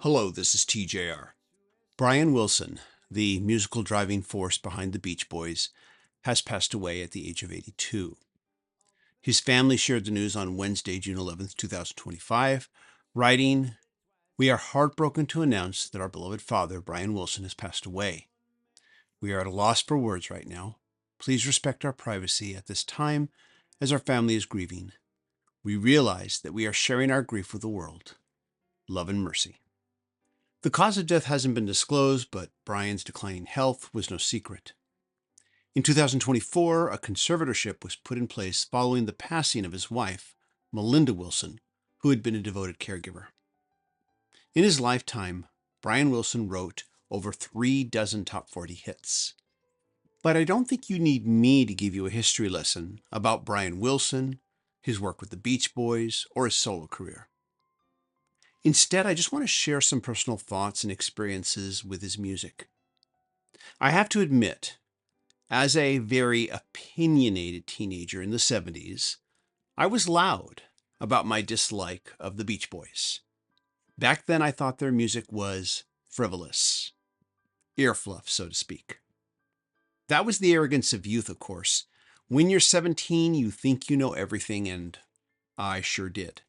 Hello, this is TJR. Brian Wilson, the musical driving force behind the Beach Boys, has passed away at the age of 82. His family shared the news on Wednesday, June 11th, 2025, writing, "We are heartbroken to announce that our beloved father, Brian Wilson, has passed away. We are at a loss for words right now. Please respect our privacy at this time as our family is grieving. We realize that we are sharing our grief with the world. Love and mercy." The cause of death hasn't been disclosed, but Brian's declining health was no secret. In 2024, a conservatorship was put in place following the passing of his wife, Melinda Wilson, who had been a devoted caregiver. In his lifetime, Brian Wilson wrote over 36 top 40 hits. But I don't think you need me to give you a history lesson about Brian Wilson, his work with the Beach Boys, or his solo career. Instead, I just want to share some personal thoughts and experiences with his music. I have to admit, as a very opinionated teenager in the 70s, I was loud about my dislike of the Beach Boys. Back then, I thought their music was frivolous, ear fluff, so to speak. That was the arrogance of youth, of course. When you're 17, you think you know everything, and I sure did.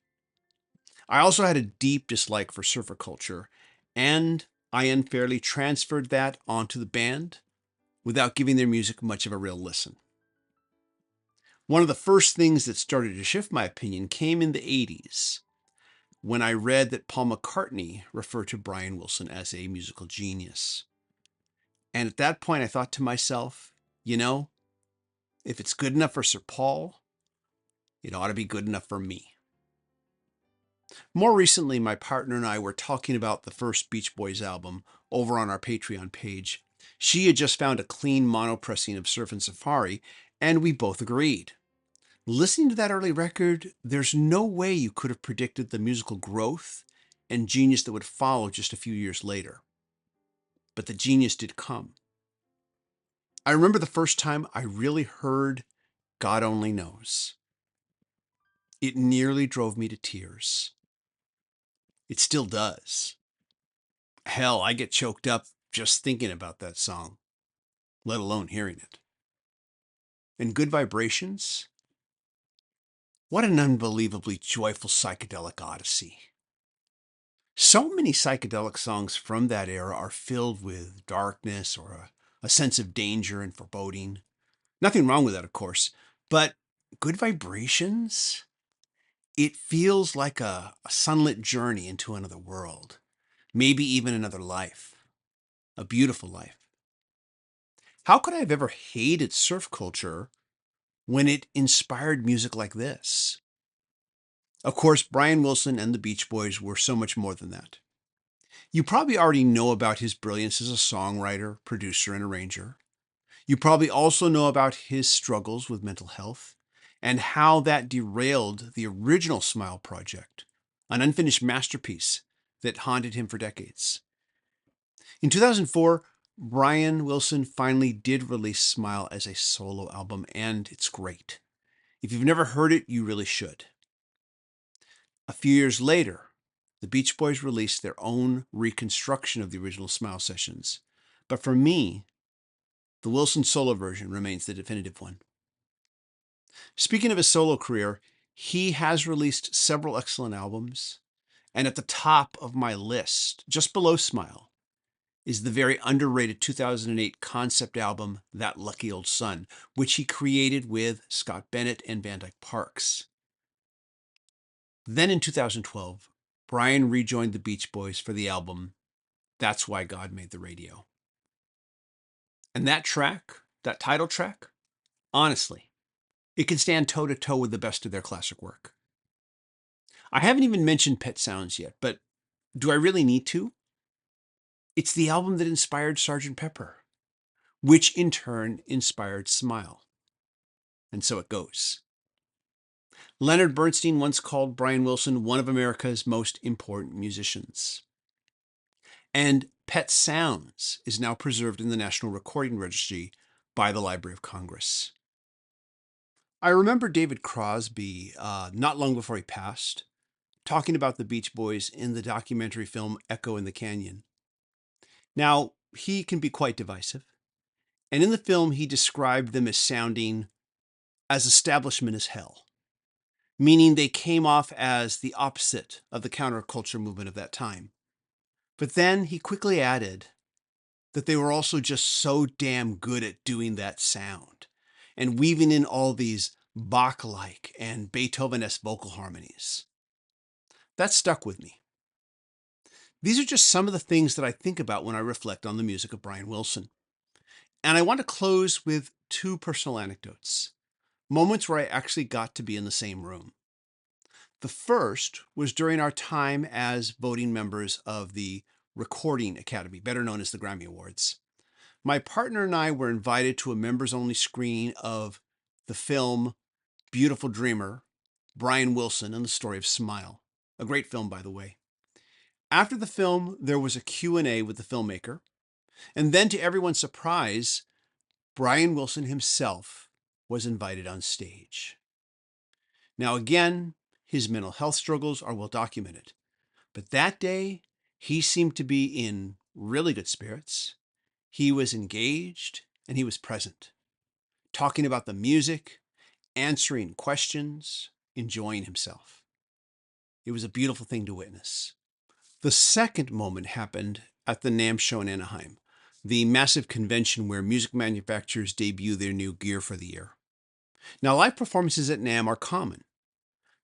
I also had a deep dislike for surfer culture, and I unfairly transferred that onto the band without giving their music much of a real listen. One of the first things that started to shift my opinion came in the 80s, when I read that Paul McCartney referred to Brian Wilson as a musical genius. And at that point, I thought to myself, if it's good enough for Sir Paul, it ought to be good enough for me. More recently, my partner and I were talking about the first Beach Boys album over on our Patreon page. She had just found a clean mono pressing of Surf and Safari, and we both agreed. Listening to that early record, there's no way you could have predicted the musical growth and genius that would follow just a few years later. But the genius did come. I remember the first time I really heard God Only Knows. It nearly drove me to tears. It still does. Hell, I get choked up just thinking about that song, let alone hearing it. And Good Vibrations? What an unbelievably joyful psychedelic odyssey. So many psychedelic songs from that era are filled with darkness or a sense of danger and foreboding. Nothing wrong with that, of course, but Good Vibrations? It feels like a sunlit journey into another world, maybe even another life, a beautiful life. How could I have ever hated surf culture when it inspired music like this? Of course, Brian Wilson and the Beach Boys were so much more than that. You probably already know about his brilliance as a songwriter, producer, and arranger. You probably also know about his struggles with mental health and how that derailed the original Smile project, an unfinished masterpiece that haunted him for decades. In 2004, Brian Wilson finally did release Smile as a solo album, and it's great. If you've never heard it, you really should. A few years later, the Beach Boys released their own reconstruction of the original Smile sessions. But for me, the Wilson solo version remains the definitive one. Speaking of his solo career, he has released several excellent albums, and at the top of my list, just below Smile, is the very underrated 2008 concept album, That Lucky Old Sun, which he created with Scott Bennett and Van Dyke Parks. Then in 2012, Brian rejoined the Beach Boys for the album, That's Why God Made the Radio. And that track, that title track, honestly, it can stand toe-to-toe with the best of their classic work. I haven't even mentioned Pet Sounds yet, but do I really need to? It's the album that inspired Sgt. Pepper, which in turn inspired Smile. And so it goes. Leonard Bernstein once called Brian Wilson one of America's most important musicians. And Pet Sounds is now preserved in the National Recording Registry by the Library of Congress. I remember David Crosby, not long before he passed, talking about the Beach Boys in the documentary film Echo in the Canyon. Now, he can be quite divisive, and in the film, he described them as sounding as establishment as hell, meaning they came off as the opposite of the counterculture movement of that time. But then he quickly added that they were also just so damn good at doing that sound and weaving in all these Bach-like and Beethoven-esque vocal harmonies. That stuck with me. These are just some of the things that I think about when I reflect on the music of Brian Wilson. And I want to close with two personal anecdotes, moments where I actually got to be in the same room. The first was during our time as voting members of the Recording Academy, better known as the Grammy Awards. My partner and I were invited to a members-only screening of the film Beautiful Dreamer, Brian Wilson and the Story of Smile. A great film, by the way. After the film, there was a Q&A with the filmmaker, and then to everyone's surprise, Brian Wilson himself was invited on stage. Now again, his mental health struggles are well documented, but that day, he seemed to be in really good spirits. He was engaged and he was present, talking about the music, answering questions, enjoying himself. It was a beautiful thing to witness. The second moment happened at the NAMM show in Anaheim, the massive convention where music manufacturers debut their new gear for the year. Now, live performances at NAMM are common,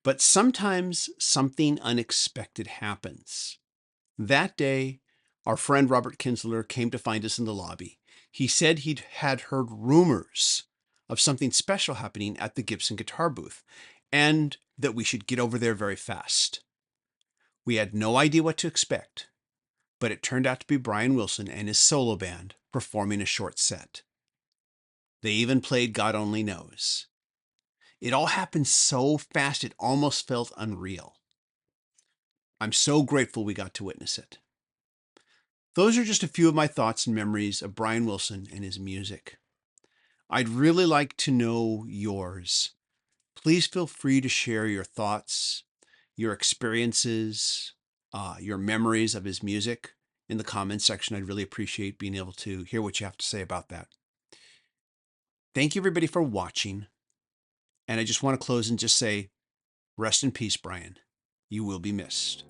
but sometimes something unexpected happens. That day, our friend Robert Kinsler came to find us in the lobby. He said he'd had heard rumors of something special happening at the Gibson guitar booth and that we should get over there very fast. We had no idea what to expect, but it turned out to be Brian Wilson and his solo band performing a short set. They even played God Only Knows. It all happened so fast it almost felt unreal. I'm so grateful we got to witness it. Those are just a few of my thoughts and memories of Brian Wilson and his music. I'd really like to know yours. Please feel free to share your thoughts, your experiences, your memories of his music in the comments section. I'd really appreciate being able to hear what you have to say about that. Thank you, everybody, for watching. And I just want to close and just say, rest in peace, Brian. You will be missed.